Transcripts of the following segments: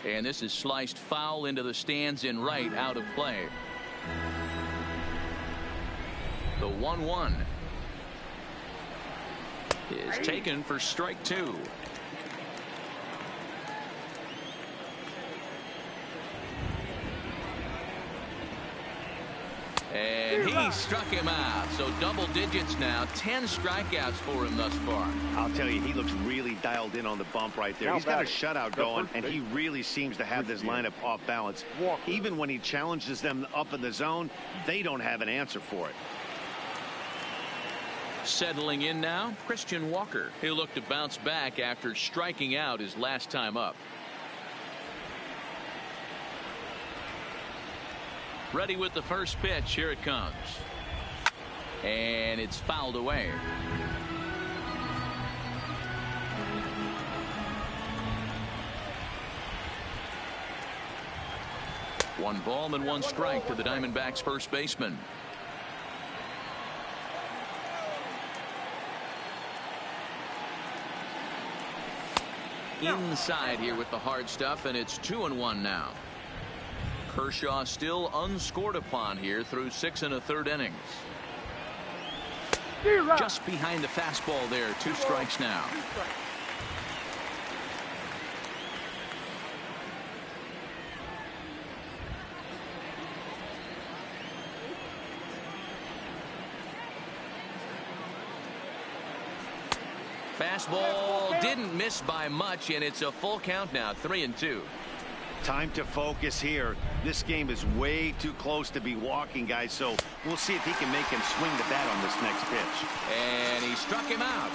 And this is sliced foul into the stands in right, out of play. The 1-1 is taken for strike 2. And he struck him out. So double digits now. 10 strikeouts for him thus far. I'll tell you, he looks really dialed in on the bump right there. He's got a shutout going, and he really seems to have this lineup off balance. Even when he challenges them up in the zone, they don't have an answer for it. Settling in now, Christian Walker. He'll look to bounce back after striking out his last time up. Ready with the first pitch. Here it comes. And it's fouled away. One ball and one strike to the Diamondbacks first baseman. Inside here with the hard stuff, and it's 2-1 now. Kershaw still unscored upon here through 6 1/3 innings. Just behind the fastball there. 2 strikes now. Fastball didn't miss by much, and it's a full count now. 3-2. Time to focus here. This game is way too close to be walking, guys, so we'll see if he can make him swing the bat on this next pitch. And he struck him out.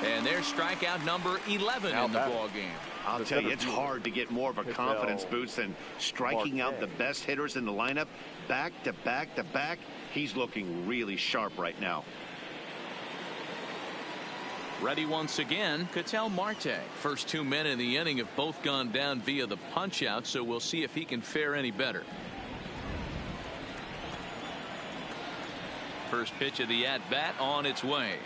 And there's strikeout number 11 in the ball game. I'll tell you, it's hard to get more of a confidence boost than striking out the best hitters in the lineup. Back to back to back. He's looking really sharp right now. Ready once again, Ketel Marte. First 2 men in the inning have both gone down via the punch out, so we'll see if he can fare any better. First pitch of the at bat on its way.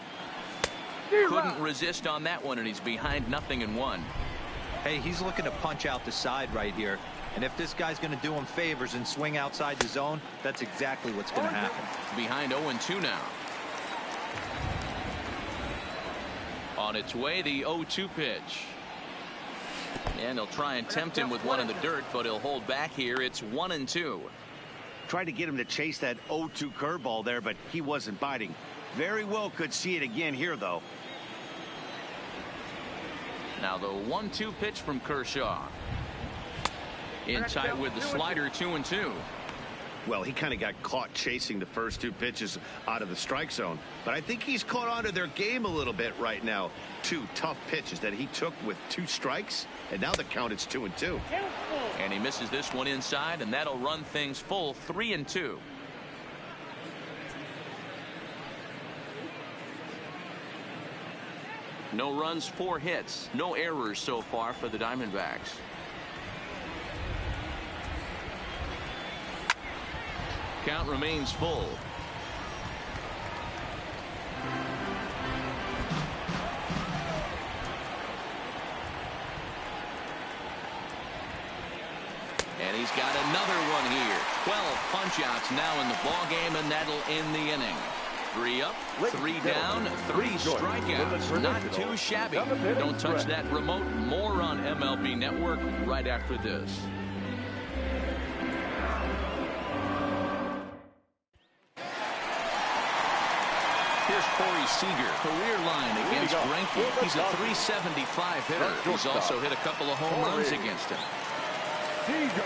Couldn't resist on that one, and he's behind 0-1. Hey, he's looking to punch out the side right here, and if this guy's going to do him favors and swing outside the zone, that's exactly what's going to happen. Behind 0-2 now. On its way, the 0-2 pitch. And he'll try and tempt him with one in the dirt, but he'll hold back here. It's 1-2. Tried to get him to chase that 0-2 curveball there, but he wasn't biting. Very well could see it again here, though. Now the 1-2 pitch from Kershaw. In tight with the slider. 2-2. Well, he kind of got caught chasing the first 2 pitches out of the strike zone. But I think he's caught on to their game a little bit right now. 2 tough pitches that he took with 2 strikes. And now the count is 2-2. And he misses this one inside, and that'll run things full. 3-2. No runs, 4 hits. No errors so far for the Diamondbacks. Count remains full. And he's got another one here. 12 punch-outs now in the ball game, and that'll end the inning. 3 up, 3 down, 3 strikeouts. Not too shabby. Don't touch that remote. More on MLB Network right after this. Here's Corey Seager. Career line against Greinke. He's a .375 hitter. He's also hit a couple of home runs against him. Seager.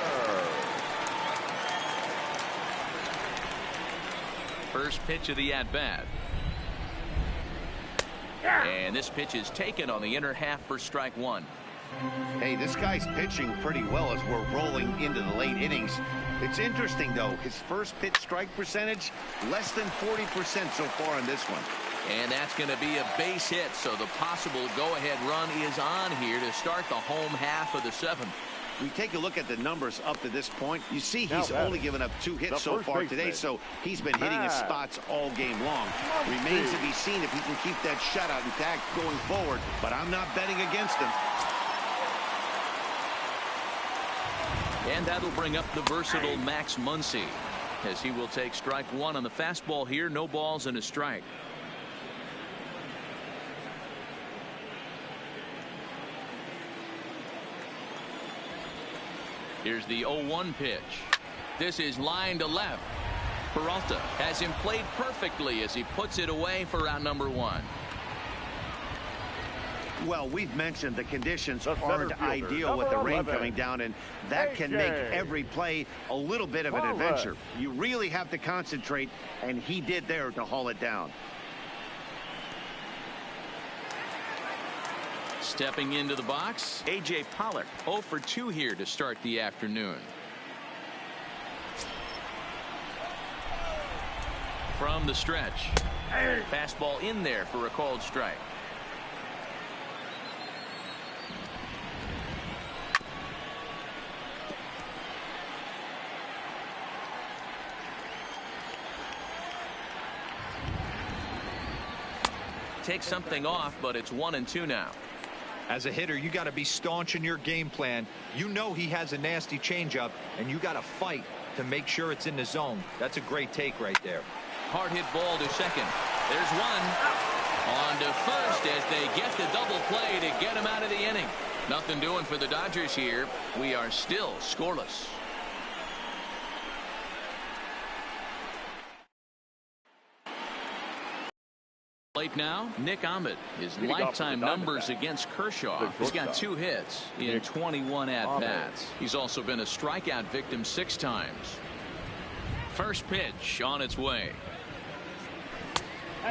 First pitch of the at-bat. And this pitch is taken on the inner half for strike 1. Hey, this guy's pitching pretty well as we're rolling into the late innings. It's interesting, though. His first pitch strike percentage, less than 40% so far in this one. And that's going to be a base hit, so the possible go-ahead run is on here to start the home half of the 7th. We take a look at the numbers up to this point. You see he's only given up 2 hits so far today, so he's been hitting his spots all game long. Remains to be seen if he can keep that shutout intact going forward, but I'm not betting against him. And that'll bring up the versatile Max Muncy, as he will take strike one on the fastball here. No balls and a strike. Here's the 0-1 pitch. This is line to left. Peralta has him played perfectly as he puts it away for out number one. Well, we've mentioned the conditions aren't ideal with the rain coming down, and that can make every play a little bit of an adventure. You really have to concentrate, and he did there to haul it down. Stepping into the box, A.J. Pollock, 0 for 2 here to start the afternoon. From the stretch, fastball in there for a called strike. Take something off, but it's 1-2 now. As a hitter, you got to be staunch in your game plan. You know he has a nasty changeup, and you got to fight to make sure it's in the zone. That's a great take right there. Hard hit ball to second. There's one. On to first as they get the double play to get him out of the inning. Nothing doing for the Dodgers here. We are still scoreless. Late now, Nick Ahmed. His lifetime numbers against Kershaw. He's got 2 hits in 21 at-bats. He's also been a strikeout victim 6 times. First pitch on its way.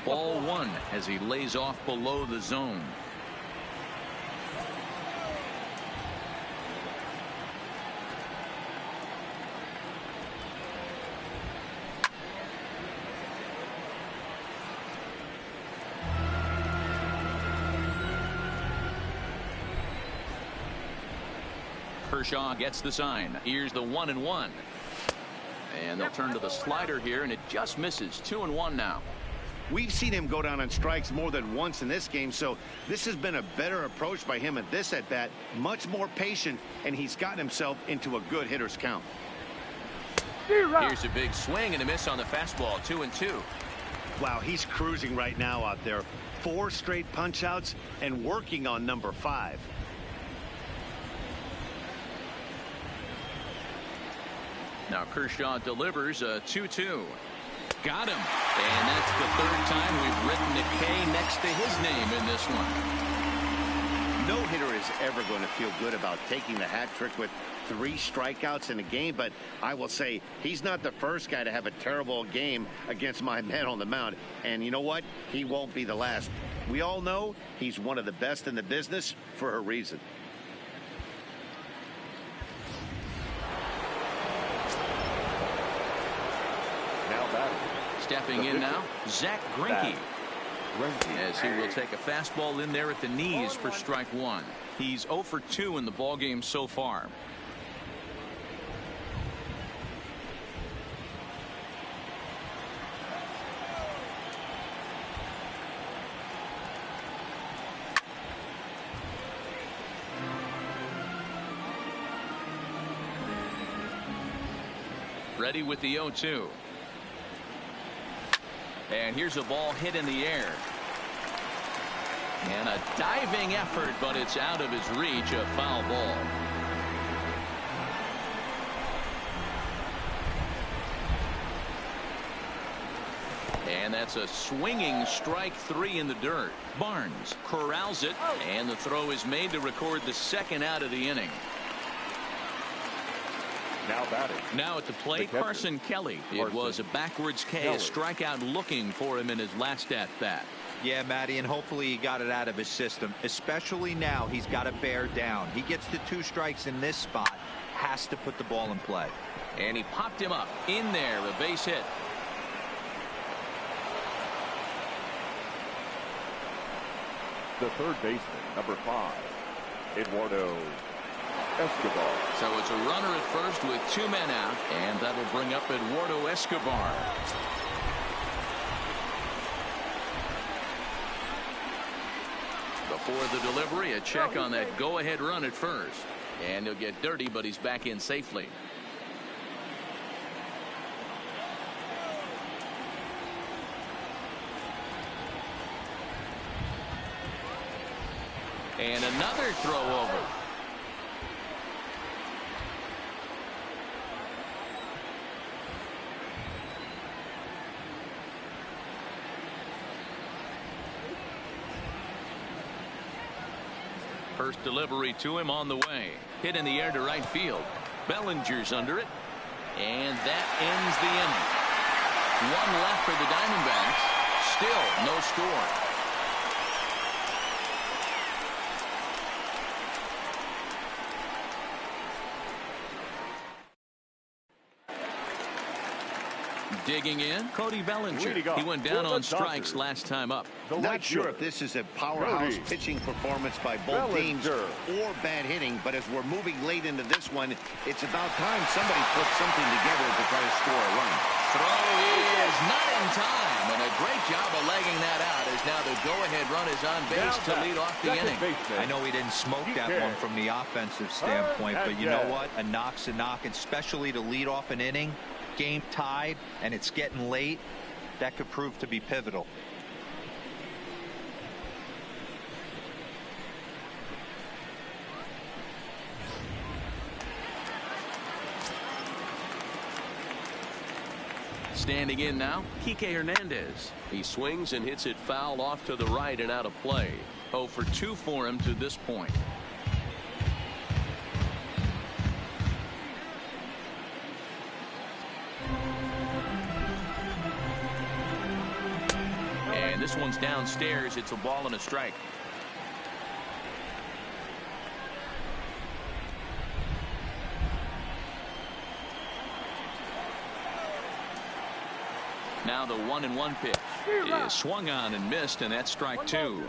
Ball 1 as he lays off below the zone. Kershaw gets the sign. Here's the 1-1. And they'll turn to the slider here, and it just misses. 2-1 now. We've seen him go down on strikes more than once in this game, so this has been a better approach by him at this at-bat. Much more patient, and he's gotten himself into a good hitter's count. Here's a big swing and a miss on the fastball. 2-2. Wow, he's cruising right now out there. 4 straight punch-outs and working on number 5. Now Kershaw delivers a 2-2. Got him. And that's the 3rd time we've written a K next to his name in this one. No hitter is ever going to feel good about taking the hat trick with 3 strikeouts in a game, but I will say he's not the first guy to have a terrible game against my man on the mound. And you know what? He won't be the last. We all know he's one of the best in the business for a reason. Stepping in now, Zach Greinke, as he will take a fastball in there at the knees for strike 1. He's 0 for 2 in the ballgame so far. Ready with the 0-2. And here's a ball hit in the air. And a diving effort, but it's out of his reach. A foul ball. And that's a swinging strike 3 in the dirt. Barnes corrals it, and the throw is made to record the 2nd out of the inning. Now batting. Now at the plate, Carson Kelly. It was a backwards K, a strikeout looking for him in his last at-bat. Yeah, Matty, and hopefully he got it out of his system. Especially now, he's got to bear down. He gets the 2 strikes in this spot, has to put the ball in play. And he popped him up. In there, a base hit. The 3rd baseman, number 5, Eduardo Escobar. So it's a runner at first with 2 men out, and that'll bring up Eduardo Escobar. Before the delivery, a check on that go-ahead run at first. And he'll get dirty, but he's back in safely. And another throw over. First delivery to him on the way. Hit in the air to right field. Bellinger's under it. And that ends the inning. One left for the Diamondbacks. Still no score. Digging in, Cody Bellinger. He went down on strikes last time up. Not sure if this is a powerhouse pitching performance by both teams or bad hitting, but as we're moving late into this one, it's about time somebody puts something together to try to score a run. Throw is not in time, and a great job of legging that out as now the go-ahead run is on base to lead off the inning. I know he didn't smoke that one from the offensive standpoint, but you know what? A knock's a knock, especially to lead off an inning. Game tied and it's getting late. That could prove to be pivotal. Standing in now, Kike Hernandez. He swings and hits it foul off to the right and out of play. 0 for 2 for him to this point. And this one's downstairs. It's a ball and a strike. Now the 1-1 pitch is swung on and missed, and that's strike 2.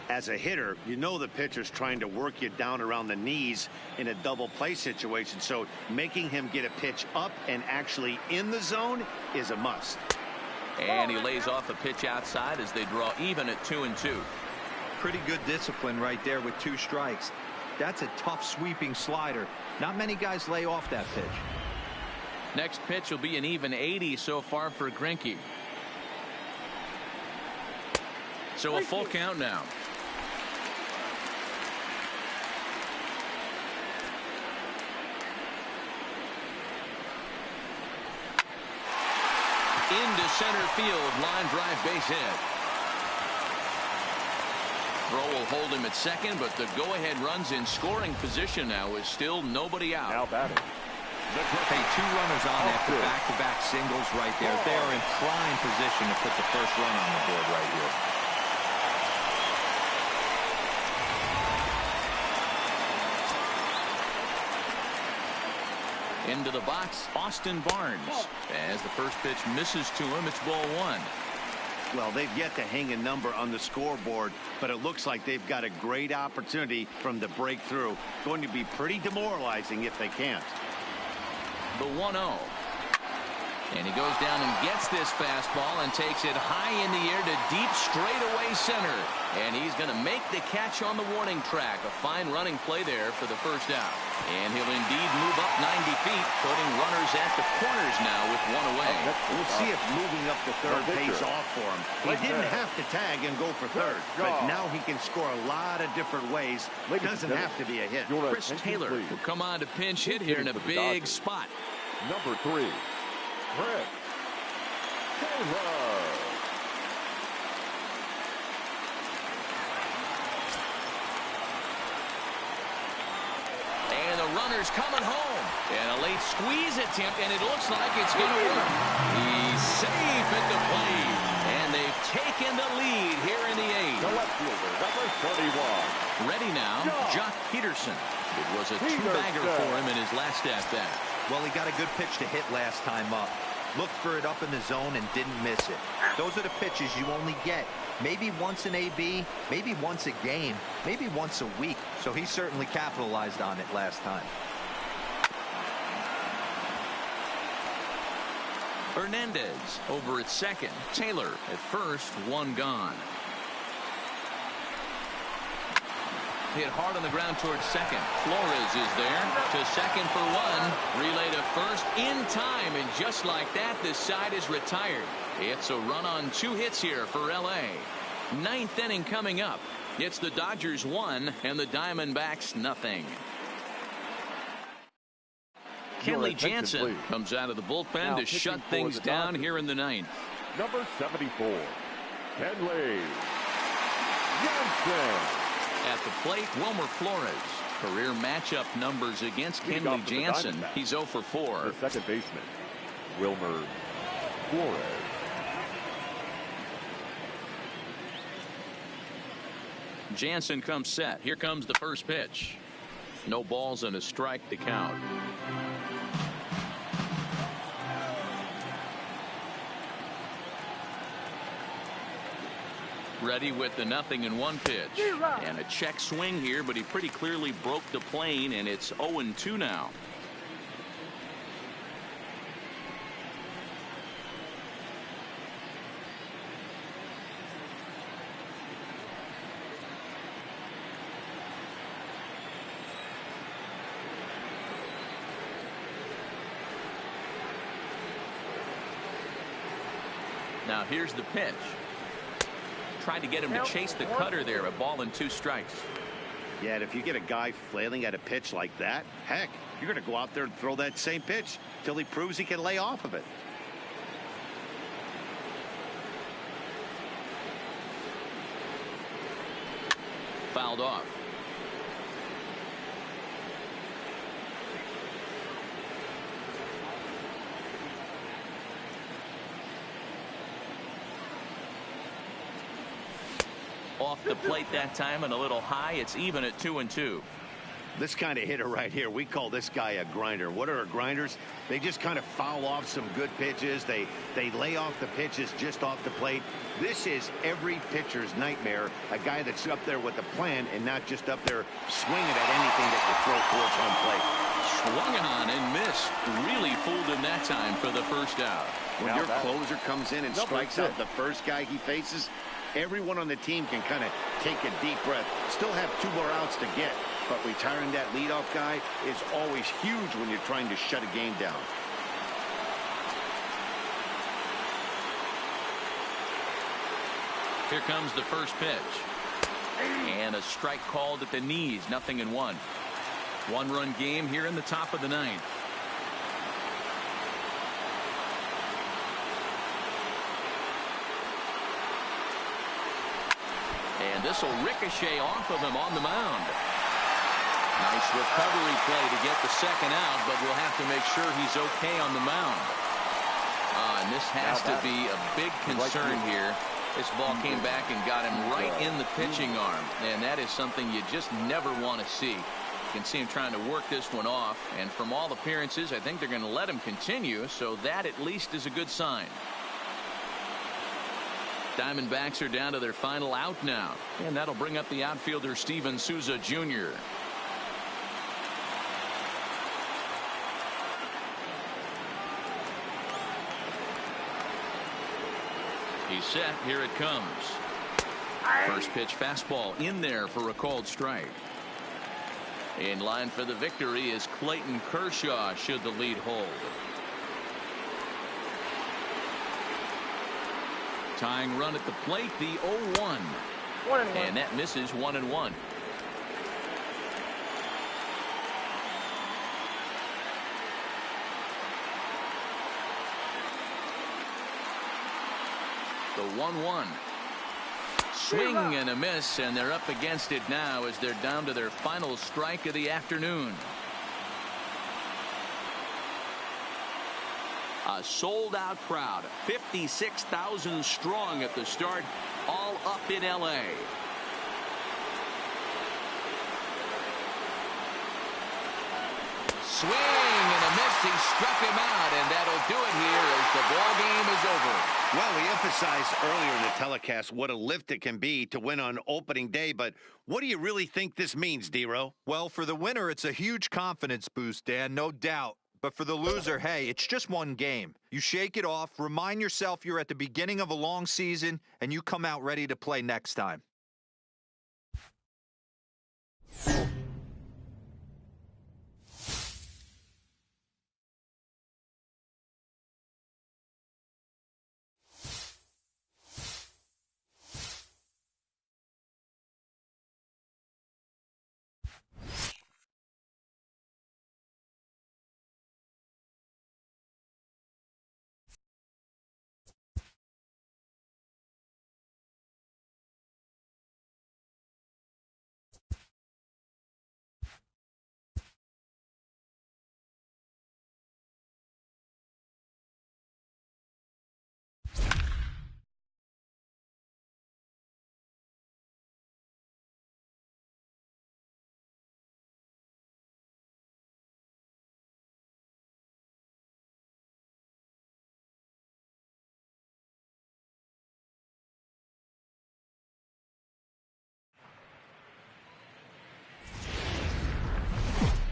As a hitter, you know the pitcher's trying to work you down around the knees in a double play situation, so making him get a pitch up and actually in the zone is a must. And he lays off a pitch outside as they draw even at 2-2. Pretty good discipline right there with 2 strikes. That's a tough sweeping slider. Not many guys lay off that pitch. Next pitch will be an even 80 so far for Greinke. So a full count now. Into center field, line drive, base hit. Throw will hold him at second, but the go-ahead runs in scoring position now with still nobody out. Now batting. Hey, 2 runners on after back-to-back singles right there. They are in prime position to put the first run on the board right here. Into the box, Austin Barnes. As the first pitch misses to him, it's ball 1. Well, they've yet to hang a number on the scoreboard, but it looks like they've got a great opportunity from the breakthrough. Going to be pretty demoralizing if they can't. The 1-0. And he goes down and gets this fastball and takes it high in the air to deep straightaway center. And he's going to make the catch on the warning track. A fine running play there for the first out. And he'll indeed move up 90 feet, putting runners at the corners now with 1 away. We'll see if moving up to third pays off for him. He didn't have to tag and go for third, but now he can score a lot of different ways. It doesn't have to be a hit. Chris Taylor will come on to pinch hit here in a big spot. Number 3, Chris Taylor. And the runner's coming home. And a late squeeze attempt, and it looks like it's going to work. He's safe at the plate. And they've taken the lead here in the 8th. The left fielder, number 31. Ready now, Jock Peterson. It was a 2-bagger for him in his last at-bat. Well, he got a good pitch to hit last time up. Looked for it up in the zone and didn't miss it. Those are the pitches you only get maybe once in AB, maybe once a game, maybe once a week. So he certainly capitalized on it last time. Hernandez over at second. Taylor at first, 1 gone. hit hard on the ground towards second. Flores is there to second for one. Relay to first in time, and just like that, this side is retired. It's a run on 2 hits here for L.A. 9th inning coming up. It's the Dodgers 1 and the Diamondbacks nothing. Kenley Jansen comes out of the bullpen to shut things down here in the 9th. Number 74, Kenley Jansen. At the plate, Wilmer Flores. Career matchup numbers against Kenley Jansen. He's 0 for 4. The second baseman, Wilmer Flores. Jansen comes set. Here comes the first pitch. No balls and a strike to count. Ready with the 0-1 pitch. And a check swing here, but he pretty clearly broke the plane, and it's 0-2 now. Now here's the pitch. Tried to get him to chase the cutter there. A ball and 2 strikes. Yeah, and if you get a guy flailing at a pitch like that, heck, you're going to go out there and throw that same pitch till he proves he can lay off of it. Fouled off. Off the plate that time and a little high. It's even at 2-2. This kind of hitter right here, we call this guy a grinder. What are grinders? They just kind of foul off some good pitches. They lay off the pitches just off the plate. This is every pitcher's nightmare. A guy that's up there with a plan and not just up there swinging at anything that can throw towards home plate. Swung on and missed. Really fooled him that time for the first out. When your closer comes in and strikes out the first guy he faces, everyone on the team can kind of take a deep breath. Still have 2 more outs to get, but retiring that leadoff guy is always huge when you're trying to shut a game down. Here comes the first pitch. And a strike called at the knees. 0-1. 1-run game here in the top of the 9th. And this will ricochet off of him on the mound. Nice recovery play to get the second out, but we'll have to make sure he's okay on the mound. And this has to be a big concern here. This ball came back and got him right in the pitching arm, and that is something you just never want to see. You can see him trying to work this one off, and from all appearances, I think they're going to let him continue, so that at least is a good sign. Diamondbacks are down to their final out now, and that'll bring up the outfielder Steven Souza Jr. He's set. Here it comes. First pitch fastball in there for a called strike. In line for the victory is Clayton Kershaw should the lead hold. Tying run at the plate, the 0-1. And that misses 1-1. The 1-1. Swing and a miss, and they're up against it now as they're down to their final strike of the afternoon. A sold-out crowd, 56,000 strong at the start, all up in L.A. Swing and a miss. He struck him out, and that'll do it here as the ball game is over. Well, we emphasized earlier in the telecast what a lift it can be to win on opening day, but what do you really think this means, D-Row? Well, for the winner, it's a huge confidence boost, Dan, no doubt. But for the loser, hey, it's just one game. You shake it off, remind yourself you're at the beginning of a long season, and you come out ready to play next time.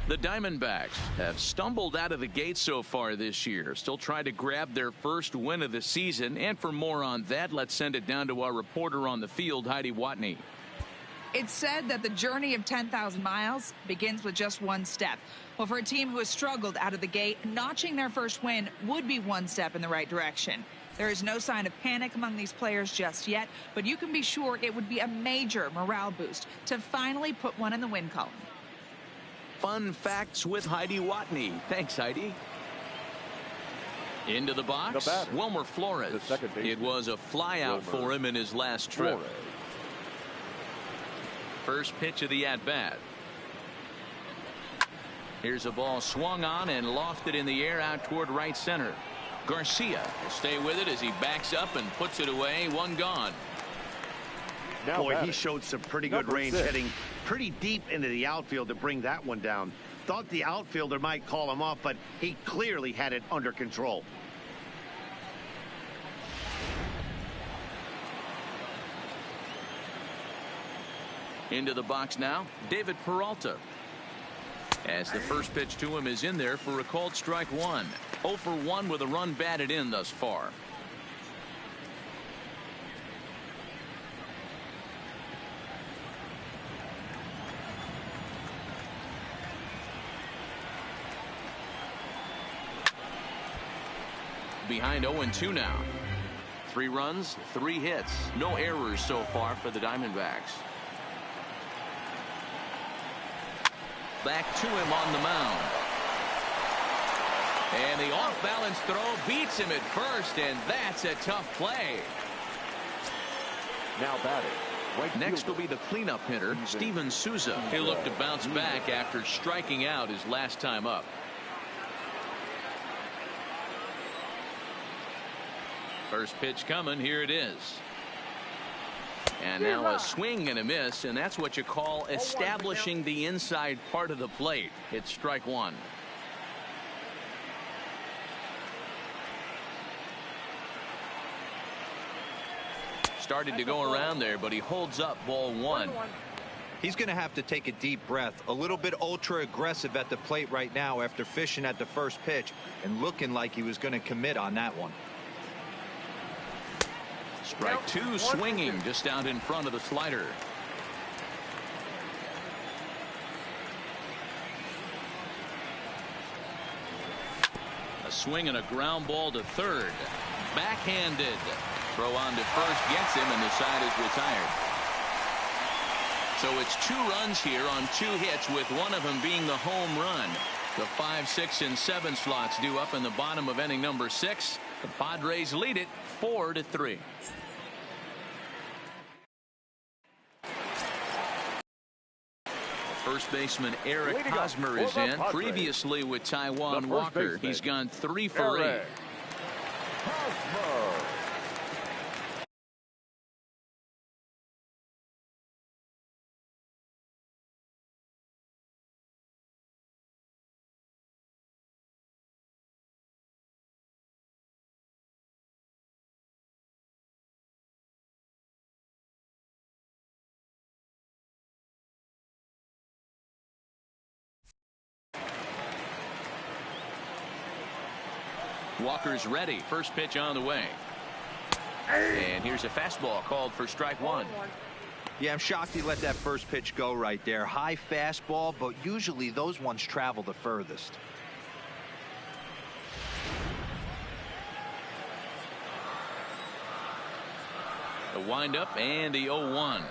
The Diamondbacks have stumbled out of the gate so far this year, still trying to grab their first win of the season. And for more on that, let's send it down to our reporter on the field, Heidi Watney. It's said that the journey of 10,000 miles begins with just one step. Well, for a team who has struggled out of the gate, notching their first win would be one step in the right direction. There is no sign of panic among these players just yet, but you can be sure it would be a major morale boost to finally put one in the win column. Fun facts with Heidi Watney. Thanks, Heidi. Into the box, Wilmer Flores. It was a flyout for him in his last trip. First pitch of the at-bat. Here's a ball swung on and lofted in the air out toward right center. Garcia will stay with it as he backs up and puts it away. One gone. Boy, he showed some pretty good range, heading pretty deep into the outfield to bring that one down. Thought the outfielder might call him off, but he clearly had it under control. Into the box now, David Peralta. As the first pitch to him is in there for a called strike one. 0 for 1 with a run batted in thus far. Behind 0-2 now. 3 runs, 3 hits. No errors so far for the Diamondbacks. Back to him on the mound. And the off-balance throw beats him at first, and that's a tough play. Now batting. Next will be the cleanup hitter, Steven Souza. He'll look to bounce back after striking out his last time up. First pitch coming. Here it is. And now a swing and a miss, and that's what you call establishing the inside part of the plate. It's strike one. Started to go around there, but he holds up ball one. He's going to have to take a deep breath. A little bit ultra aggressive at the plate right now after fishing at the first pitch and looking like he was going to commit on that one. Strike two, swinging just out in front of the slider. A swing and a ground ball to third. Backhanded. Throw on to first gets him, and the side is retired. So it's 2 runs here on 2 hits, with one of them being the home run. The 5, 6, and 7 slots due up in the bottom of inning number 6. The Padres lead it 4-3. First baseman Eric Hosmer is in. Previously with Taijuan Walker. He's gone 3 for 8. Walker's ready. First pitch on the way. And here's a fastball called for strike one. Yeah, I'm shocked he let that first pitch go right there. High fastball, but usually those ones travel the furthest. The windup and the 0-1.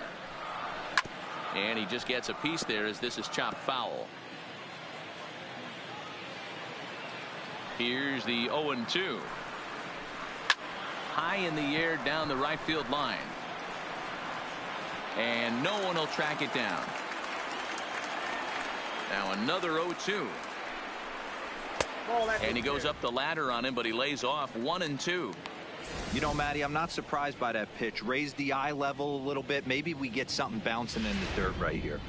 And he just gets a piece there as this is chopped foul. Here's the 0-2. High in the air down the right field line. And no one will track it down. Now another 0-2. And he goes up the ladder on him, but he lays off 1-2. You know, Matty, I'm not surprised by that pitch. Raise the eye level a little bit. Maybe we get something bouncing in the dirt right here.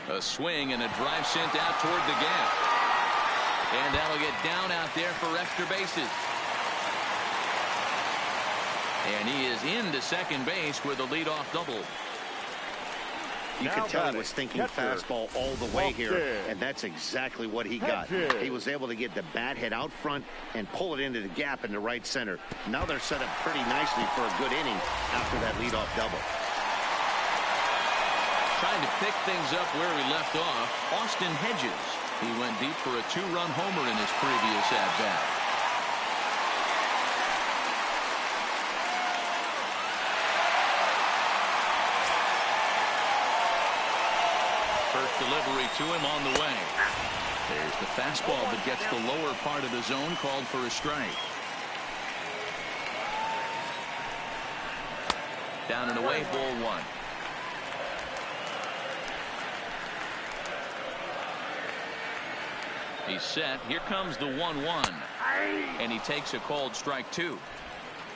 A swing and a drive sent out toward the gap. And that'll get down out there for extra bases. And he is into second base with a leadoff double. You could tell he was thinking fastball all the way here, and that's exactly what he got. He was able to get the bat head out front and pull it into the gap in the right center. Now they're set up pretty nicely for a good inning after that leadoff double. Trying to pick things up where we left off, Austin Hedges. He went deep for a 2-run homer in his previous at-bat. First delivery to him on the way. There's the fastball that gets the lower part of the zone, called for a strike. Down and away, ball one. He's set. Here comes the 1-1. And he takes a called strike two.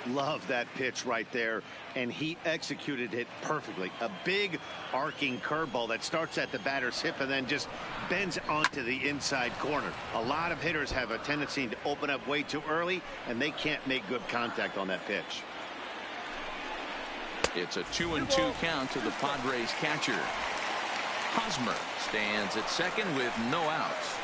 Love that pitch right there, and he executed it perfectly. A big arcing curveball that starts at the batter's hip and then just bends onto the inside corner. A lot of hitters have a tendency to open up way too early, and they can't make good contact on that pitch. It's a 2-2 count to the Padres catcher. Hosmer stands at second with no outs.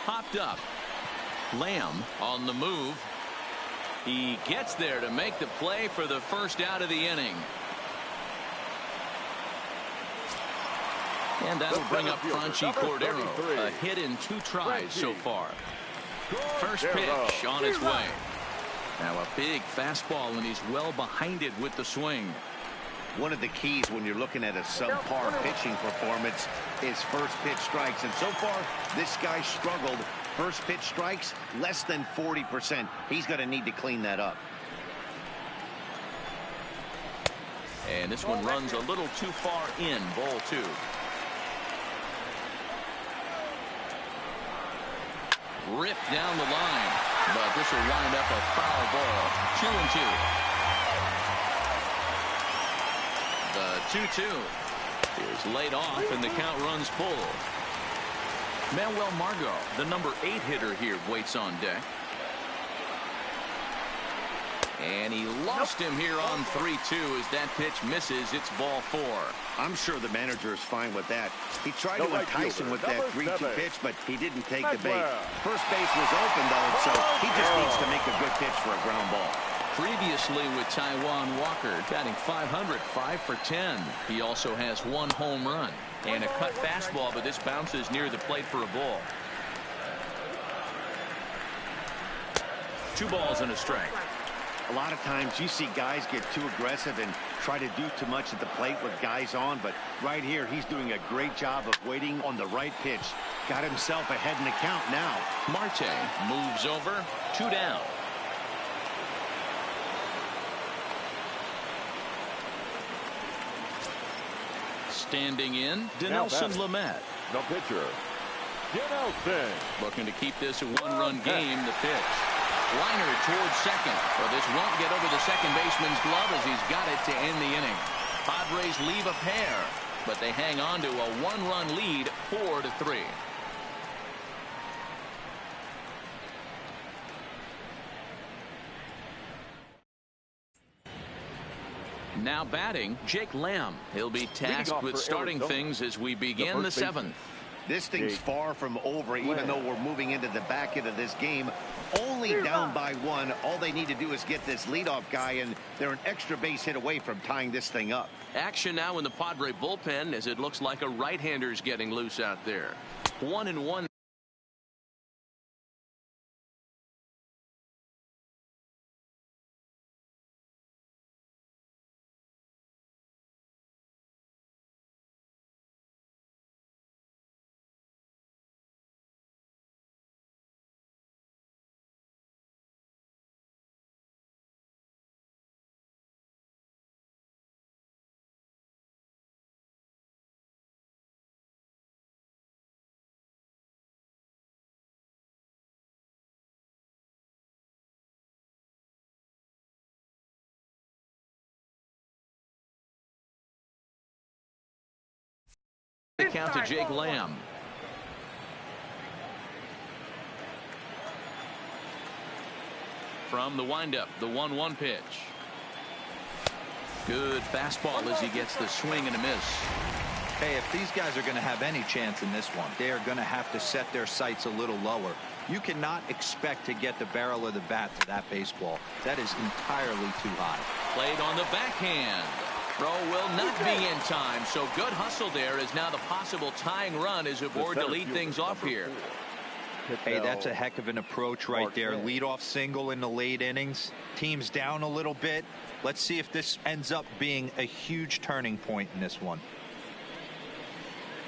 Popped up. Lamb on the move. He gets there to make the play for the first out of the inning. And that'll bring up Franchi Cordero. A hit in 2 tries so far. First pitch on its way. Now a big fastball, and he's well behind it with the swing. One of the keys when you're looking at a subpar pitching performance is first pitch strikes. And so far, this guy struggled. First pitch strikes, less than 40%. He's going to need to clean that up. And this one runs a little too far in, ball two. Ripped down the line, but this will wind up a foul ball. 2-2. The 2-2 is laid off, and the count runs full. Manuel Margot, the number 8 hitter here, waits on deck. And he lost him here on 3-2 as that pitch misses. It's ball 4. I'm sure the manager is fine with that. He tried to entice him with that 3-2 pitch, but he didn't take the bait. First base was open, though, so he just needs to make a good pitch for a ground ball. Previously with Taijuan Walker, batting .500, 5 for 10. He also has 1 home run and a cut fastball, but this bounces near the plate for a ball. 2 balls and a strike. A lot of times you see guys get too aggressive and try to do too much at the plate with guys on, but right here he's doing a great job of waiting on the right pitch. Got himself ahead in the count now. Marte moves over, 2 down. Standing in, Dinelson Lamet. The pitcher, Dinelson. Looking to keep this a 1-run game. The pitch. Liner towards second. But this won't get over the second baseman's glove as he's got it to end the inning. Padres leave a pair. but they hang on to a 1-run lead, 4-3. Now batting, Jake Lamb. He'll be tasked with starting things as we begin the 7th. This thing's far from over, even though we're moving into the back end of this game. Only down by 1. All they need to do is get this leadoff guy, and they're an extra base hit away from tying this thing up. Action now in the Padre bullpen as it looks like a right-hander's getting loose out there. 1-1. The count to Jake Lamb. From the windup, the 1-1 pitch. Good fastball as he gets the swing and a miss. Hey, if these guys are going to have any chance in this one, they are going to have to set their sights a little lower. You cannot expect to get the barrel of the bat to that baseball. That is entirely too high. Played on the backhand. Throw will not be in time, so good hustle there is now the possible tying run is aboard to lead things off here. Hey, that's a heck of an approach right there. Leadoff single in the late innings. Team's down a little bit. Let's see if this ends up being a huge turning point in this one.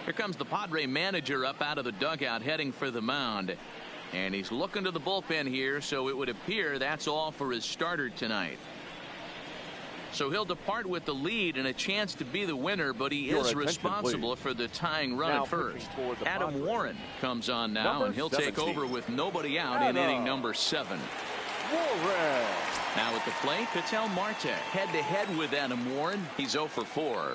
Here comes the Padre manager up out of the dugout heading for the mound. And he's looking to the bullpen here, so it would appear that's all for his starter tonight. So he'll depart with the lead and a chance to be the winner, but he is responsible for the tying run at first. Adam Warren comes on now, and he'll take over with nobody out in inning number 7. Now at the plate, Ketel Marte head-to-head with Adam Warren. He's 0 for 4.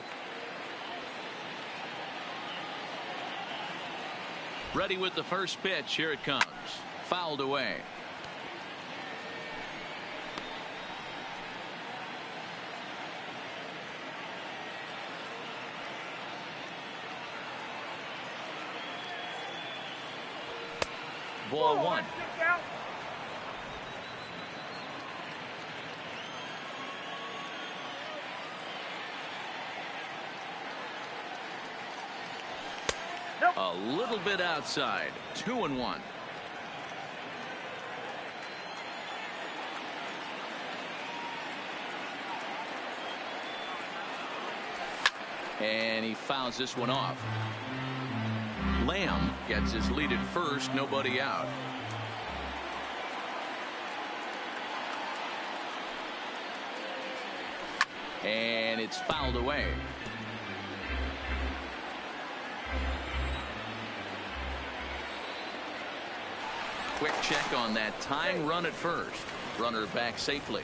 Ready with the first pitch. Here it comes. Fouled away. Ball 1. A little bit outside. 2-1. And he fouls this one off. Lamb gets his lead at first, nobody out. And it's fouled away. Quick check on that tying run at first. Runner back safely.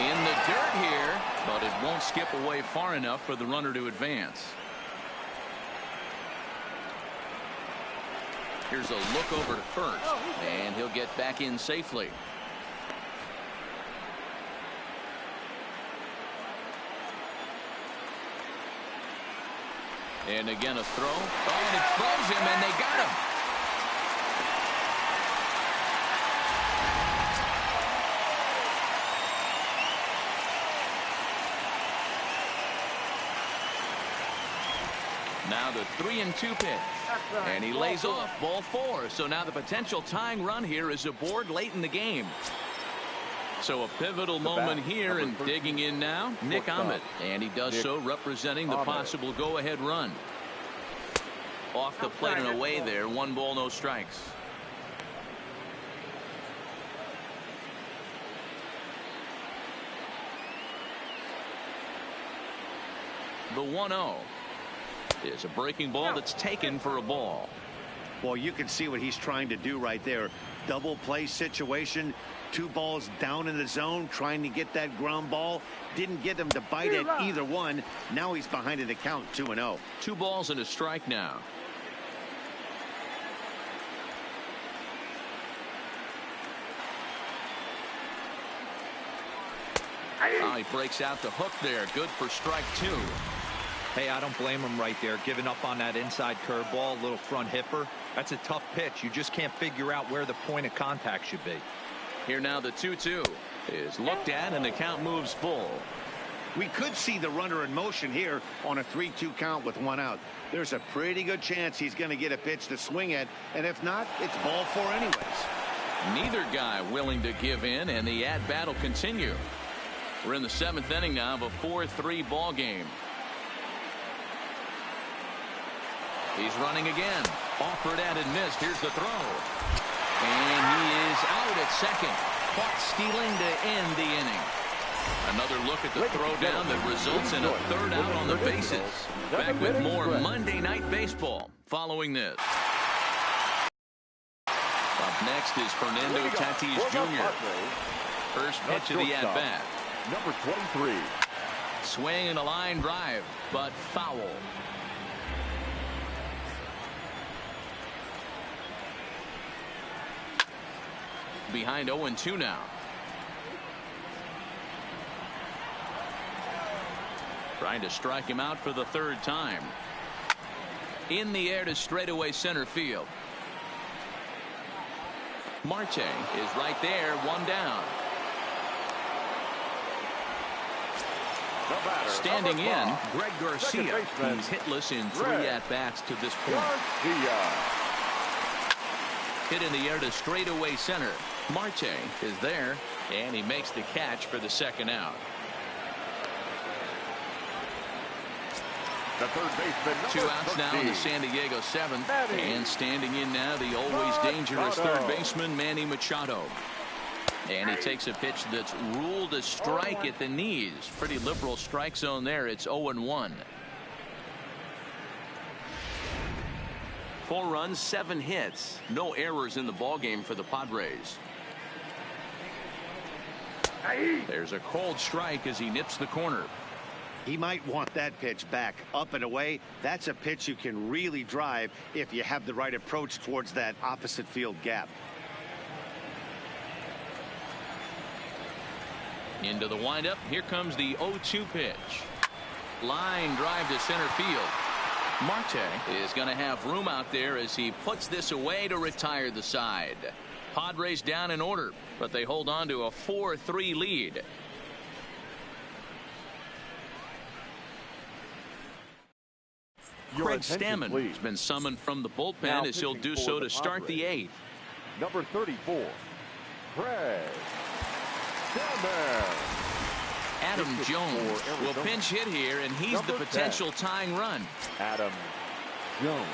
In the dirt here, but it won't skip away far enough for the runner to advance. Here's a look over to first, and he'll get back in safely. And again a throw. Oh, and it throws him, and they got him. Now the 3-2 pitch. And he lays off ball 4. So now the potential tying run here is aboard late in the game. So a pivotal moment here, and digging in now, Nick Ahmed. And he does so representing the possible go-ahead run. Off the plate and away there. 1 ball, no strikes. The 1-0. is a breaking ball that's taken for a ball. Well, you can see what he's trying to do right there. Double play situation. 2 balls down in the zone, trying to get that ground ball. Didn't get him to bite at either one. Now he's behind in the count, 2-0. 2 balls and a strike now. Oh, he breaks out the hook there. Good for strike 2. Hey, I don't blame him right there. Giving up on that inside curveball, little front hipper. That's a tough pitch. You just can't figure out where the point of contact should be. Here now the 2-2 is looked at, and the count moves full. We could see the runner in motion here on a 3-2 count with 1 out. There's a pretty good chance he's going to get a pitch to swing at, and if not, it's ball 4 anyways. Neither guy willing to give in, and the at-bat will continue. We're in the 7th inning now of a 4-3 ball game. He's running again. Offered and missed. Here's the throw. And he is out at second. Caught stealing to end the inning. Another look at the throw down that results in a 3rd out on the bases. Back with more Monday Night Baseball following this. Up next is Fernando Tatis Jr. First pitch of the at-bat. Number 23. Swing and a line drive, but foul. Behind 0-2 now. Trying to strike him out for the 3rd time. In the air to straightaway center field. Marte is right there, 1 down. Standing in, Greg Garcia. He's hitless in 3 at-bats to this point. Hit in the air to straightaway center. Marte is there, and he makes the catch for the 2nd out. The third baseman, 2 outs now in the San Diego 7th. And standing in now, the always dangerous third baseman, Manny Machado. And he takes a pitch that's ruled a strike at the knees. Pretty liberal strike zone there. It's 0-1. 4 runs, 7 hits. No errors in the ballgame for the Padres. There's a cold strike as he nips the corner. He might want that pitch back. Up and away, that's a pitch you can really drive if you have the right approach towards that opposite field gap. Into the windup. Here comes the 0-2 pitch. Line drive to center field. Marte is going to have room out there as he puts this away to retire the side. Padres down in order, but they hold on to a 4-3 lead. Craig Stammen has been summoned from the bullpen as he'll do so to start the 8th. Number 34, Craig Stammen. Adam Jones will pinch hit here, and he's the potential tying run. Adam Jones.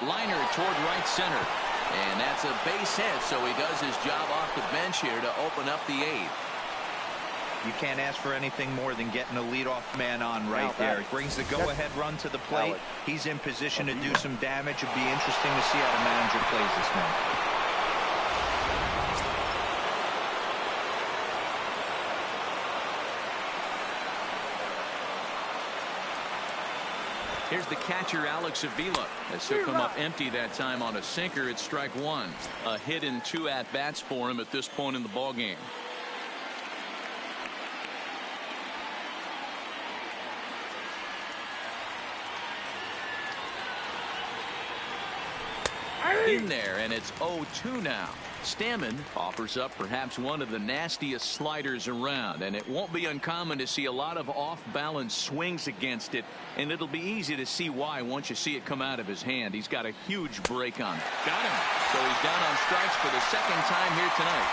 Liner toward right center. And that's a base hit, so he does his job off the bench here to open up the 8th. You can't ask for anything more than getting a leadoff man on right there. It brings the go-ahead run to the plate. He's in position to do some damage. It'll be interesting to see how the manager plays this one. Here's the catcher, Alex Avila. As he'll come up empty that time on a sinker. It's strike 1. A hit in 2 at-bats for him at this point in the ballgame. In there, and it's 0-2 now. Stammen offers up perhaps one of the nastiest sliders around, and it won't be uncommon to see a lot of off-balance swings against it, and it'll be easy to see why once you see it come out of his hand. He's got a huge break on it. Got him. So he's down on strikes for the 2nd time here tonight.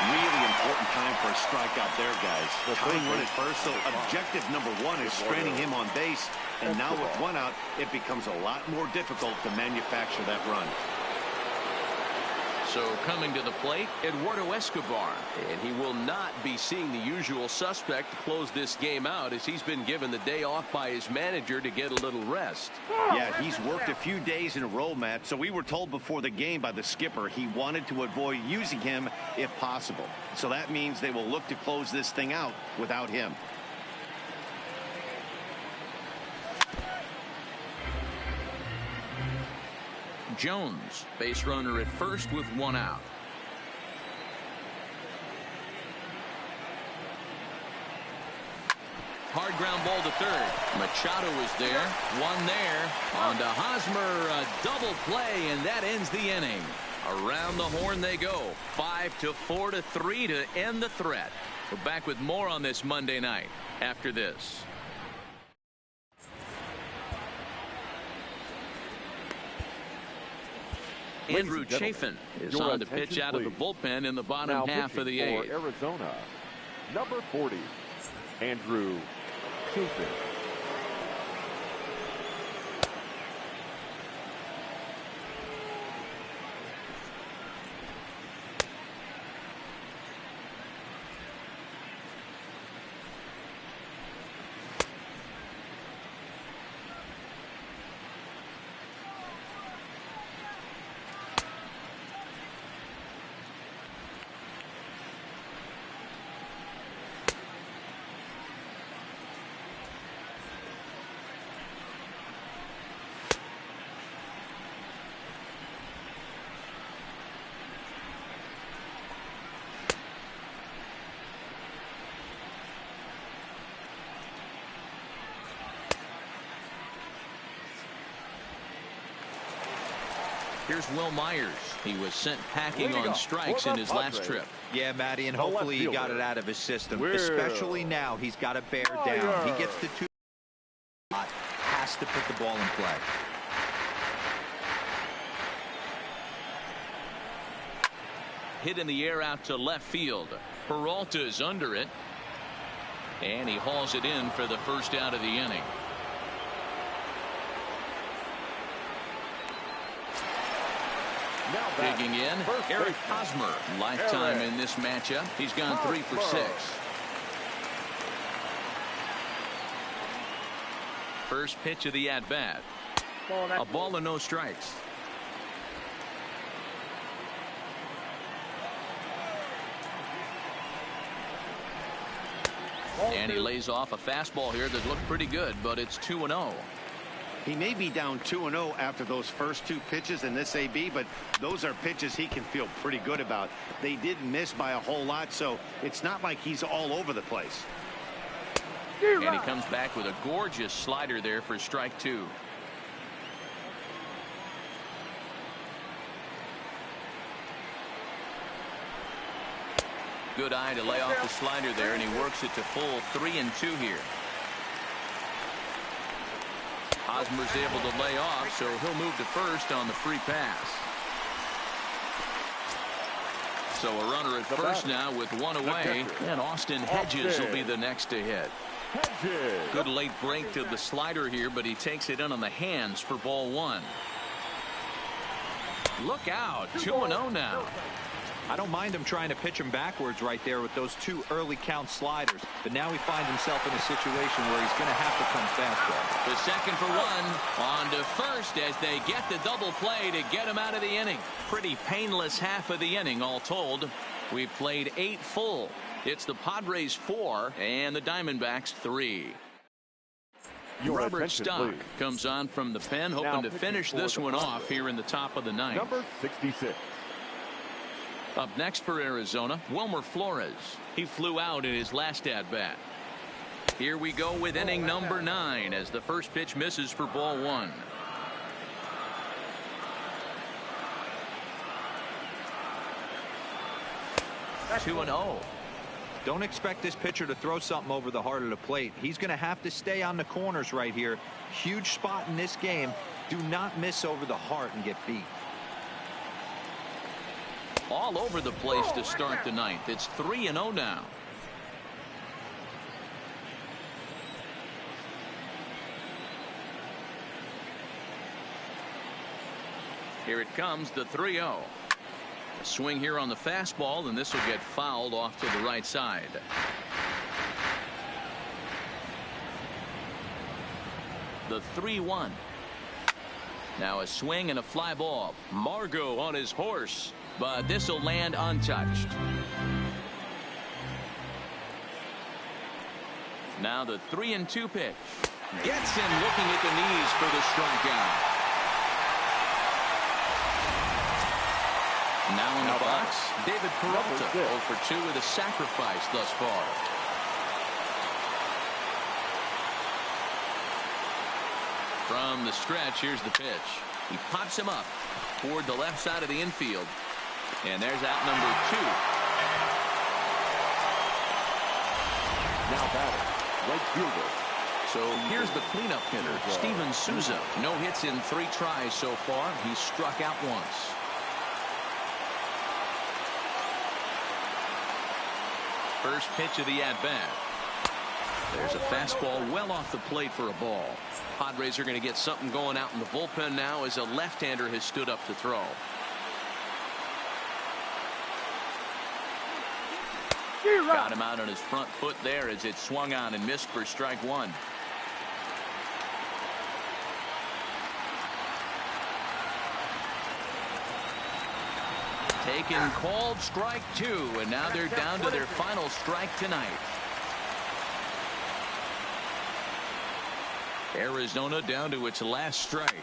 Really important time for a strikeout there, guys. Tying run at first, so objective number 1 is straining him on base, and now with 1 out, it becomes a lot more difficult to manufacture that run. So coming to the plate, Eduardo Escobar. And he will not be seeing the usual suspect to close this game out, as he's been given the day off by his manager to get a little rest. Yeah, he's worked a few days in a row, Matt. So we were told before the game by the skipper he wanted to avoid using him if possible. So that means they will look to close this thing out without him. Jones, base runner at first with one out. Hard ground ball to third. Machado is there. One there. On to Hosmer. A double play, and that ends the inning. Around the horn they go. 5-4-3 to end the threat. We're back with more on this Monday night after this. Andrew Chafin is on the pitch out of the bullpen in the bottom half of the eighth. Arizona, number 40, Andrew Chafin. Here's Will Myers. He was sent packing on strikes in his last trip. Yeah, Matty, and hopefully he got it out of his system. Especially now, he's got to bear down. He gets the two. Has to put the ball in play. Hit in the air out to left field. Peralta is under it. And he hauls it in for the first out of the inning. Digging in, Eric Hosmer. Lifetime in this matchup. He's gone 3 for 6. First pitch of the at-bat. A ball and no strikes. And he lays off a fastball here that looked pretty good, but it's 2-0. He may be down 2-0 after those first 2 pitches in this AB, but those are pitches he can feel pretty good about. They didn't miss by a whole lot, so it's not like he's all over the place. And he comes back with a gorgeous slider there for strike 2. Good eye to lay off the slider there, and he works it to full 3-2 here. Hosmer's able to lay off, so he'll move to first on the free pass. So a runner at first now with one away, and Austin Hedges will be the next to hit. Good late break to the slider here, but he takes it in on the hands for ball 1. Look out, 2-0 now. I don't mind him trying to pitch him backwards right there with those 2 early count sliders, but now he finds himself in a situation where he's going to have to come fastball. The second for 1, on to first as they get the double play to get him out of the inning. Pretty painless half of the inning all told. We've played 8 full. It's the Padres 4 and the Diamondbacks 3. Robert Stock comes on from the pen, hoping to finish this one off here in the top of the 9th. Number 66. Up next for Arizona, Wilmer Flores. He flew out in his last at-bat. Here we go with inning number 9 as the first pitch misses for ball 1. That's 2-0. Don't expect this pitcher to throw something over the heart of the plate. He's going to have to stay on the corners right here. Huge spot in this game. Do not miss over the heart and get beat. All over the place to start the 9th. It's 3-0 now. Here it comes, the 3-0. A swing here on the fastball, and this will get fouled off to the right side. The 3-1. Now a swing and a fly ball. Margot on his horse, but this will land untouched. Now the 3-2 pitch. Gets him looking at the knees for the strikeout. Now in the box, David Peralta, 0 for 2 with a sacrifice thus far. From the stretch, here's the pitch. He pops him up toward the left side of the infield. And there's out number 2. Now batting, right fielder. So here's the cleanup hitter, Steven Souza. No hits in 3 tries so far. He's struck out once. First pitch of the at-bat. There's a fastball well off the plate for a ball. Padres are going to get something going out in the bullpen now as a left-hander has stood up to throw. Got him out on his front foot there as it swung on and missed for strike 1. Taken, called, strike 2, and now they're down to their final strike tonight. Arizona down to its last strike.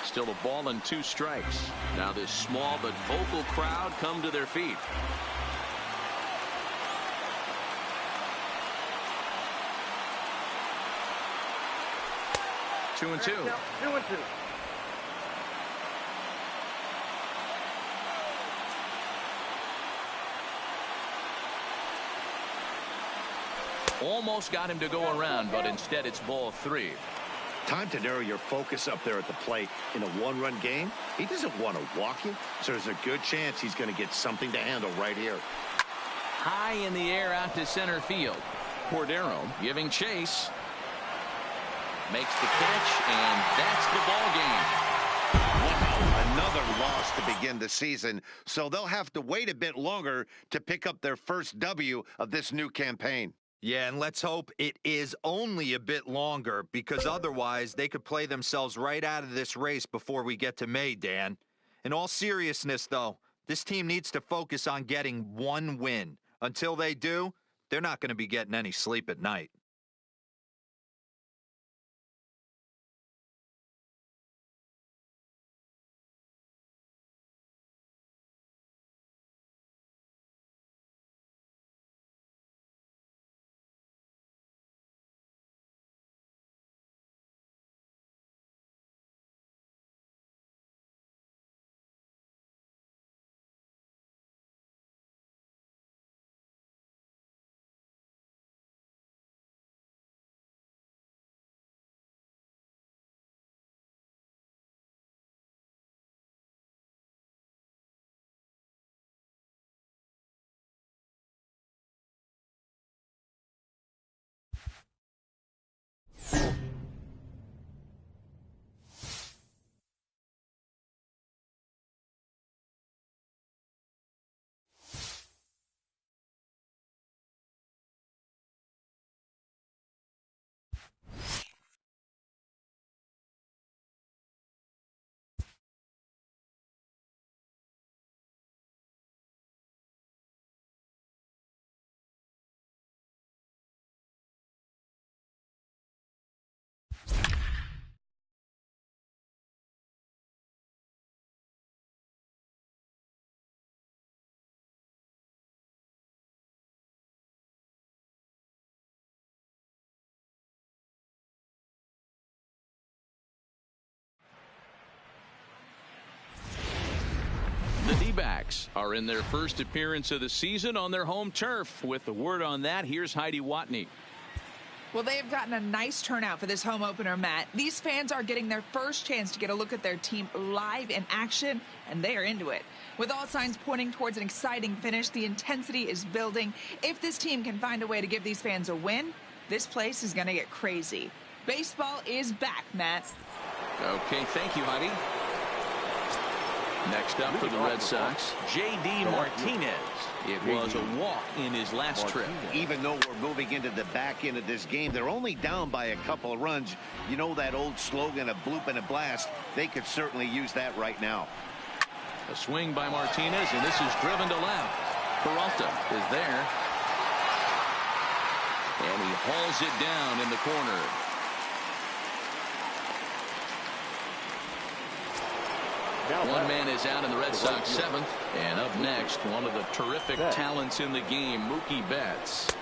Still a ball and 2 strikes. Now this small but vocal crowd come to their feet. Two and two. Almost got him to go around, but instead it's ball 3. Time to narrow your focus up there at the plate. In a 1-run game, he doesn't want to walk you, so there's a good chance he's going to get something to handle right here. High in the air out to center field. Cordero giving chase. Makes the catch, and that's the ball game. Wow, another loss to begin the season, so they'll have to wait a bit longer to pick up their first W of this new campaign. Yeah, and let's hope it is only a bit longer, because otherwise they could play themselves right out of this race before we get to May, Dan. In all seriousness, though, this team needs to focus on getting 1 win. Until they do, they're not going to be getting any sleep at night. The D-backs are in their first appearance of the season on their home turf. With the word on that, here's Heidi Watney. Well, they have gotten a nice turnout for this home opener, Matt. These fans are getting their first chance to get a look at their team live in action, and they are into it. With all signs pointing towards an exciting finish, the intensity is building. If this team can find a way to give these fans a win, this place is going to get crazy. Baseball is back, Matt. Okay, thank you, Heidi. Next up for the Red Sox, J.D. Martinez. It was a walk in his last trip. Even though we're moving into the back end of this game, they're only down by a couple of runs. You know that old slogan, a bloop and a blast? They could certainly use that right now. A swing by Martinez, and this is driven to left. Peralta is there. And he hauls it down in the corner. One man is out in the Red Sox seventh. And up next, one of the terrific talents in the game, Mookie Betts.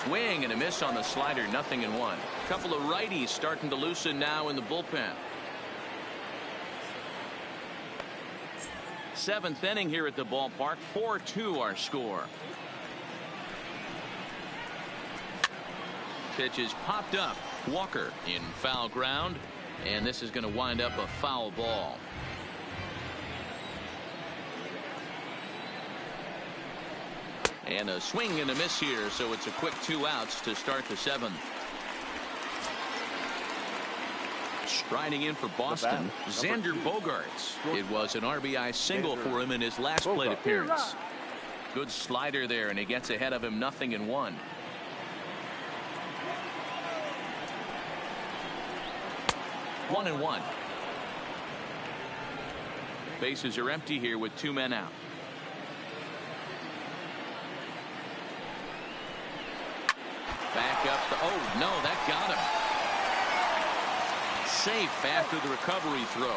Swing and a miss on the slider, 0-1. A couple of righties starting to loosen now in the bullpen. Seventh inning here at the ballpark. 4-2 our score. Pitch is popped up. Walker in foul ground. And this is going to wind up a foul ball. And a swing and a miss here, so it's a quick 2 outs to start the seventh. Striding in for Boston, Xander Bogaerts. It was an RBI single for him in his last plate appearance. Good slider there, and he gets ahead of him, 0-1. One and one. Bases are empty here with 2 men out. Back up. Oh, no, that got him. Safe after the recovery throw.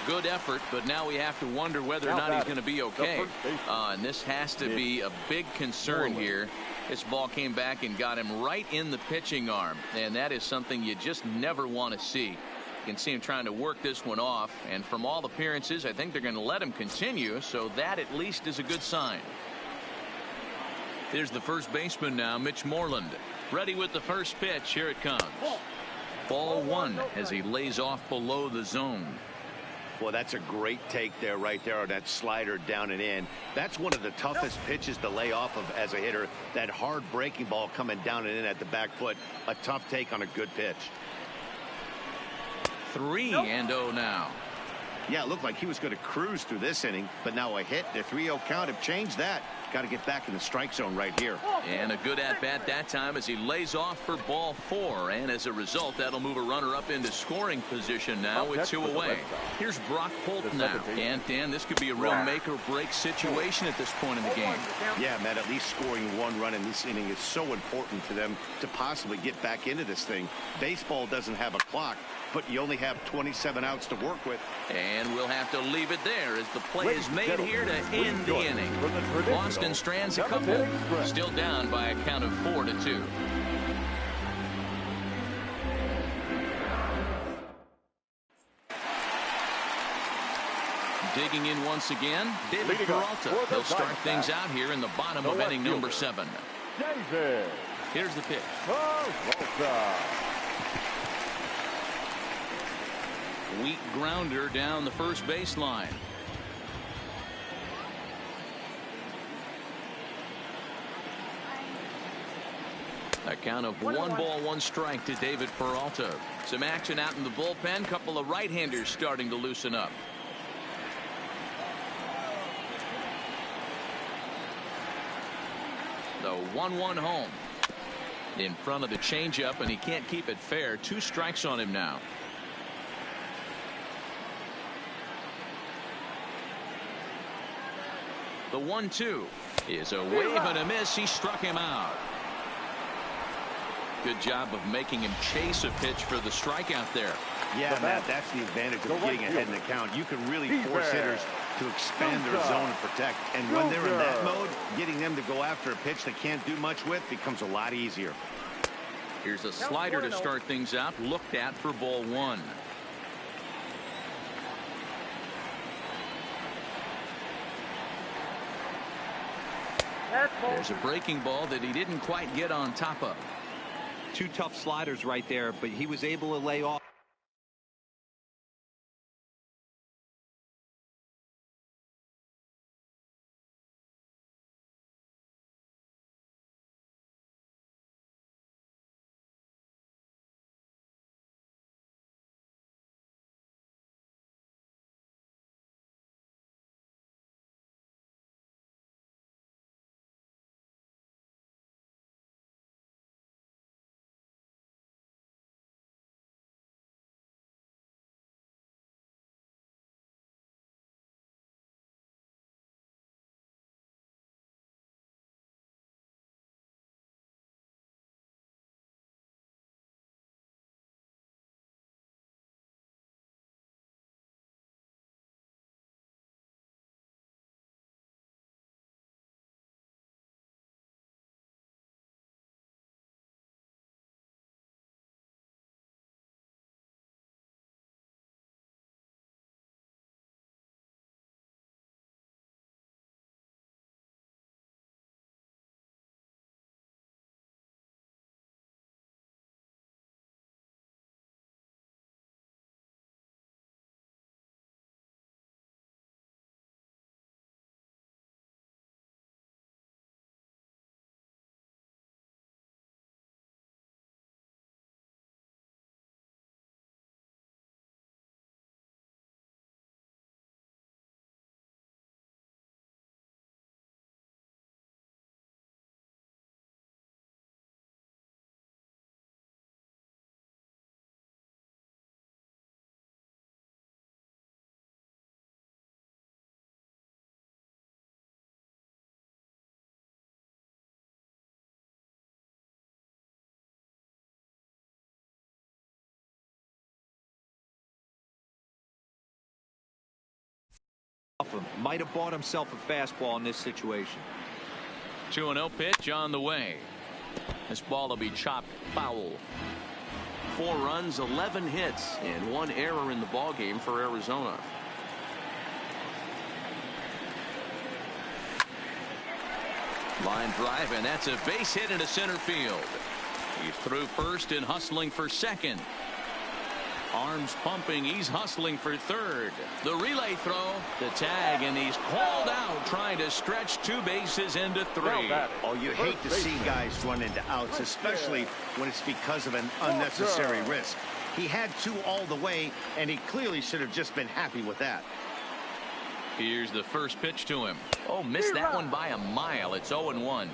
Good effort, but now we have to wonder whether or not he's going to be okay. And this has to be a big concern here. This ball came back and got him right in the pitching arm, and that is something you just never want to see. You can see him trying to work this one off, and from all appearances, I think they're going to let him continue, so that at least is a good sign. Here's the first baseman now, Mitch Moreland. Ready with the first pitch. Here it comes. Ball one as he lays off below the zone. Well, that's a great take there, right there, on that slider down and in. That's one of the toughest pitches to lay off of as a hitter. That hard breaking ball coming down and in at the back foot. A tough take on a good pitch. 3-0 now. Yeah, it looked like he was going to cruise through this inning, but now a hit, the 3-0 count have changed that. Got to get back in the strike zone right here. And a good at-bat that time as he lays off for ball 4. And as a result, that'll move a runner up into scoring position now with 2 away. Here's Brock Holt now. And, Dan, this could be a real make-or-break situation at this point in the game. Yeah, Matt, at least scoring 1 run in this inning is so important to them to possibly get back into this thing. Baseball doesn't have a clock, but you only have 27 outs to work with. And we'll have to leave it there as the play is made here to end the inning. Boston strands a couple, still down by a count of 4-2. Digging in once again, David Peralta. He'll start things out here in the bottom of inning number 7. Here's the pitch. Weak grounder down the first baseline. A count of 1 ball, 1 strike to David Peralta. Some action out in the bullpen. Couple of right-handers starting to loosen up. The 1-1 home. In front of the changeup, and he can't keep it fair. 2 strikes on him now. The 1-2 is a wave and a miss. He struck him out. Good job of making him chase a pitch for the strikeout there. Yeah, Matt, that's the advantage of getting ahead in the count. You can really force hitters to expand their zone and protect. And when they're in that mode, getting them to go after a pitch they can't do much with becomes a lot easier. Here's a slider to start things out. Looked at for ball 1. There's a breaking ball that he didn't quite get on top of. 2 tough sliders right there, but he was able to lay off. him. Might have bought himself a fastball in this situation. 2-0 pitch on the way. This ball will be chopped foul. 4 runs, 11 hits, and 1 error in the ball game for Arizona. Line drive, and that's a base hit into center field. He's through first and hustling for second. Arms pumping, he's hustling for third. The relay throw, the tag, and he's called out trying to stretch 2 bases into 3. Oh, you hate to see guys run into outs, especially when it's because of an unnecessary risk. He had 2 all the way, and he clearly should have just been happy with that. Here's the first pitch to him. Oh, missed that one by a mile. It's 0-1.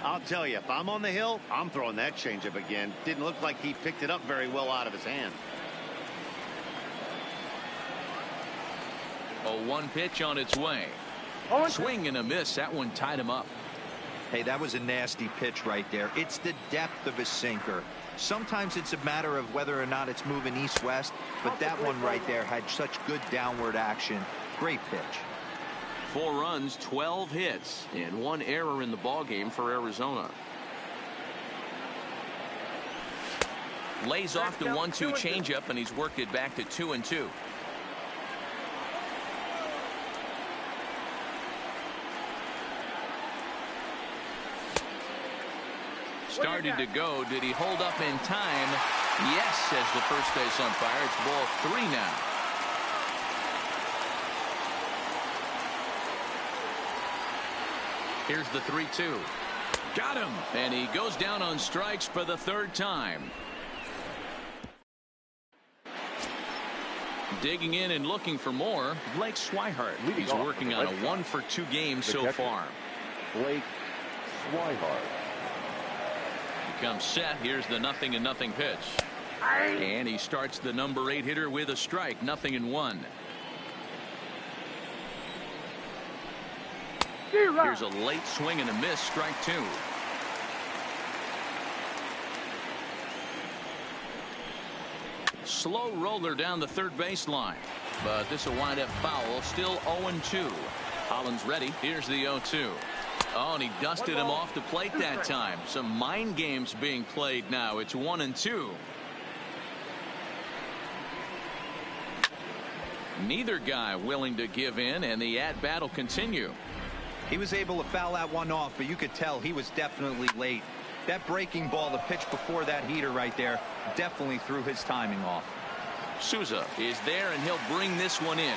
I'll tell you, if I'm on the hill, I'm throwing that changeup again. Didn't look like he picked it up very well out of his hand. 0-1 pitch on its way. Swing and a miss. That one tied him up. Hey, that was a nasty pitch right there. It's the depth of a sinker. Sometimes it's a matter of whether or not it's moving east-west, but that one right there had such good downward action. Great pitch. 4 runs, 12 hits, and 1 error in the ballgame for Arizona. Lays off the 1-2 changeup, and he's worked it back to 2-2. Started to go. Did he hold up in time? Yes, says the first base umpire. It's ball 3 now. Here's the 3-2. Got him. And he goes down on strikes for the 3rd time. Digging in and looking for more, Blake Swihart. He's working on a 1-for-2 game so far. Blake Swihart. He comes set. Here's the 0-0 pitch. And he starts the number 8 hitter with a strike. 0-1. Here's a late swing and a miss. Strike 2. Slow roller down the third baseline, but this will wind up foul. Still 0-2. Holland's ready. Here's the 0-2. Oh, and he dusted him off the plate that time. Some mind games being played now. It's 1-2. Neither guy willing to give in, and the at-bat will continue. He was able to foul that one off, but you could tell he was definitely late. That breaking ball, the pitch before that heater right there, definitely threw his timing off. Souza is there, and he'll bring this one in.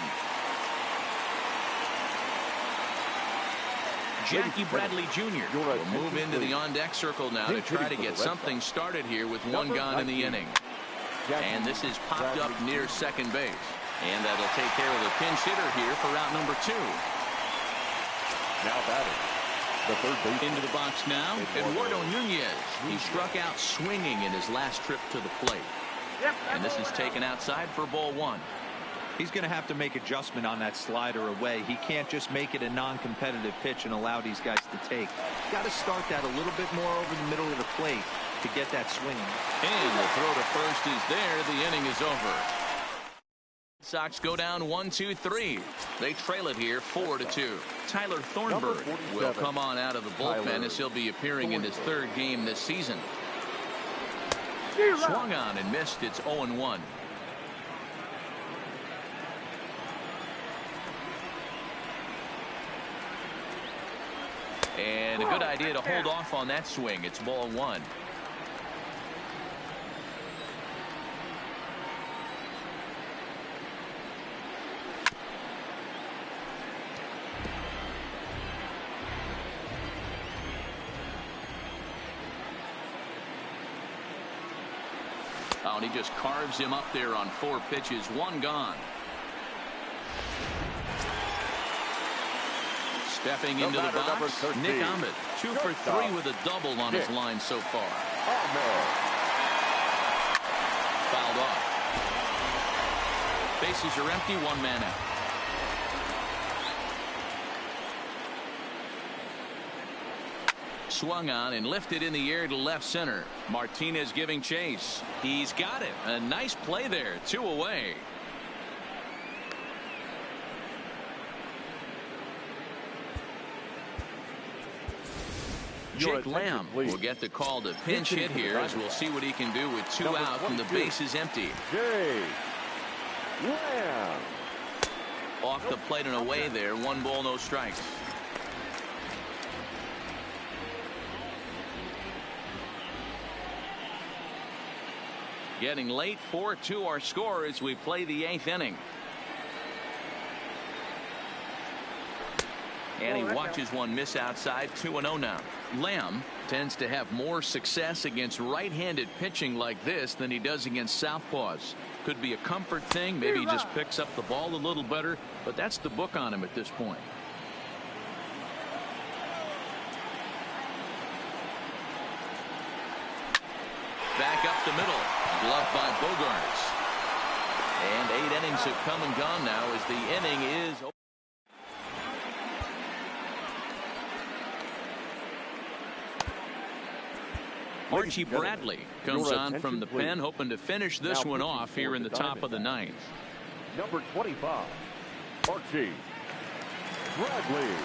Jackie Bradley Jr. will move into the on-deck circle now to try to get something started here with 1 gone in the inning. And this is popped up near second base. And that'll take care of the pinch hitter here for out number 2. Now batting, the third base. Into the box now, Eduardo Nunez. He struck out swinging in his last trip to the plate. And this is taken outside for ball 1. He's going to have to make adjustment on that slider away. He can't just make it a non-competitive pitch and allow these guys to take. Got to start that a little bit more over the middle of the plate to get that swing. And the throw to first is there. The inning is over. Sox go down 1-2-3. They trail it here 4-2. Tyler Thornburg will come on out of the bullpen as he'll be appearing in his 3rd game this season. Swung on and missed. It's 0-1. And a good idea to hold off on that swing. It's ball 1. Oh, and he just carves him up there on 4 pitches. 1 gone. Stepping into the box, Nick Ahmed, 2 for 3 with a double on his line so far. Fouled off. Bases are empty, 1 man out. Swung on and lifted in the air to left center. Martinez giving chase. He's got it. A nice play there. 2 away. Jake Lamb will get the call to pinch hit here, as we'll see what he can do with 2 out and the base is empty. Jake Lamb. Off the plate and away there. 1 ball, no strikes. Getting late, 4-2 our score as we play the 8th inning. And he watches one miss outside. 2-0 now. Lamb tends to have more success against right-handed pitching like this than he does against southpaws. Could be a comfort thing. Maybe he just picks up the ball a little better, but that's the book on him at this point. Back up the middle. Gloved by Bogarts. And 8 innings have come and gone now as the inning is over. Archie Bradley comes on from the pen, hoping to finish this one off here in the top of the 9th. Number 25, Archie Bradley.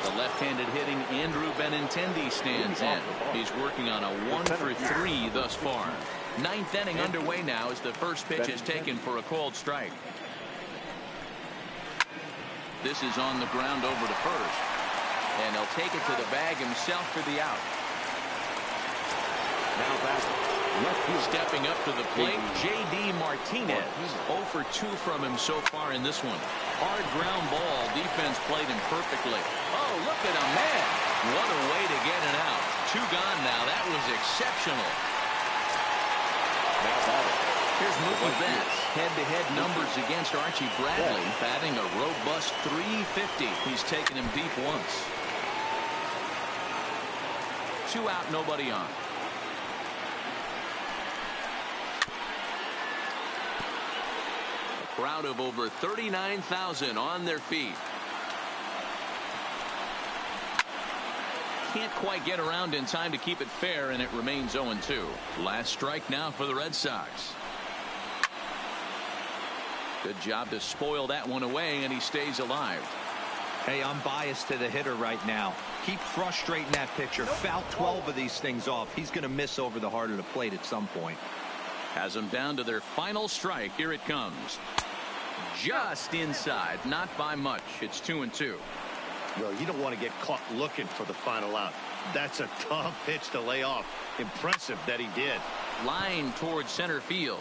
The left-handed hitting Andrew Benintendi stands in. He's working on a 1-for-3 thus far. 9th inning underway now as the first pitch is taken for a called strike. This is on the ground over to first. And he'll take it to the bag himself for the out. Now back. Stepping up to the plate, J.D. Martinez. 0 for 2 from him so far in this one. Hard ground ball. Defense played him perfectly. Oh, look at him, man. What a way to get it out. 2 gone now. That was exceptional. Here's Mookie Betts. Head-to-head numbers against Archie Bradley. Batting a robust .350. He's taken him deep once. 2 out, nobody on. Crowd of over 39,000 on their feet. Can't quite get around in time to keep it fair, and it remains 0-2. Last strike now for the Red Sox. Good job to spoil that one away, and he stays alive. Hey, I'm biased to the hitter right now. Keep frustrating that pitcher. Foul 12 of these things off. He's going to miss over the heart of the plate at some point. Has them down to their final strike. Here it comes. Just inside, not by much. It's 2-2. Well, you don't want to get caught looking for the final out. That's a tough pitch to lay off. Impressive that he did. Line towards center field.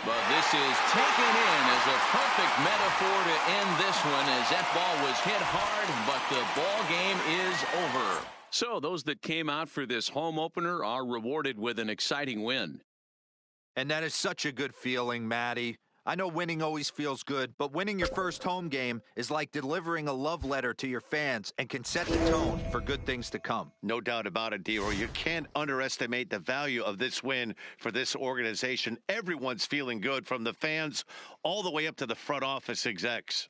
But this is taken in as a perfect metaphor to end this one, as that ball was hit hard, but the ball game is over. So those that came out for this home opener are rewarded with an exciting win. And that is such a good feeling, Matty. I know winning always feels good, but winning your first home game is like delivering a love letter to your fans and can set the tone for good things to come. No doubt about it, D-Roy. You can't underestimate the value of this win for this organization. Everyone's feeling good, from the fans all the way up to the front office execs.